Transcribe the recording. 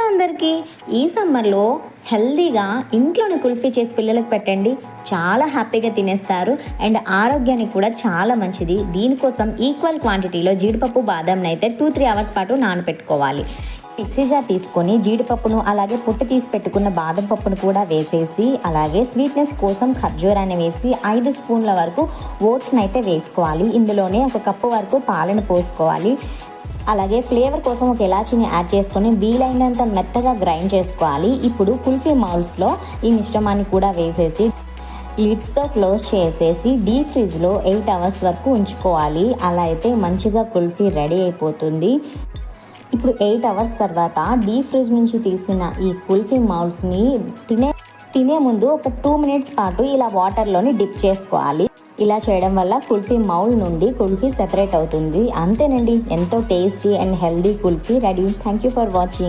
అందరికీ ఈ సమ్మర్లో హెల్దీగా ఇంట్లోనే కుల్ఫీ చేసి పిల్లలకు పెట్టండి, చాలా హ్యాపీగా తినేస్తారు అండ్ ఆరోగ్యానికి కూడా చాలా మంచిది. దీనికోసం ఈక్వల్ క్వాంటిటీలో జీడిపప్పు బాదంని అయితే 2-3 అవర్స్ పాటు నానబెట్టుకోవాలి. మిక్సీ జార్ తీసుకొని జీడిపప్పును అలాగే పొట్టు తీసి పెట్టుకున్న బాదం పప్పును కూడా వేసేసి అలాగే స్వీట్నెస్ కోసం ఖర్జూరాన్ని వేసి 5 స్పూన్ల వరకు ఓట్స్ని అయితే వేసుకోవాలి. ఇందులోనే 1 కప్పు వరకు పాలను పోసుకోవాలి. అలాగే ఫ్లేవర్ కోసం ఒక ఇలాచీని యాడ్ చేసుకొని వీలైనంత మెత్తగా గ్రైండ్ చేసుకోవాలి. ఇప్పుడు కుల్ఫీ మౌల్స్లో ఈ మిశ్రమాన్ని కూడా వేసేసి లిడ్స్తో క్లోజ్ చేసేసి డీప్ ఫ్రిడ్జ్లో 8 అవర్స్ వరకు ఉంచుకోవాలి. అలా అయితే మంచిగా కుల్ఫీ రెడీ అయిపోతుంది. ఇప్పుడు 8 అవర్స్ తర్వాత డీప్ ఫ్రిడ్జ్ నుంచి తీసిన ఈ కుల్ఫీ మౌల్స్ని తినే ముందు ఒక 2 మినిట్స్ పాటు ఇలా వాటర్లోని డిప్ చేసుకోవాలి. ఇలా చేయడం వల్ల కుల్ఫీ మౌల్ నుండి కుల్ఫీ సెపరేట్ అవుతుంది. అంతేనండి, ఎంతో tasty and healthy kulfi ready. Thank you for watching.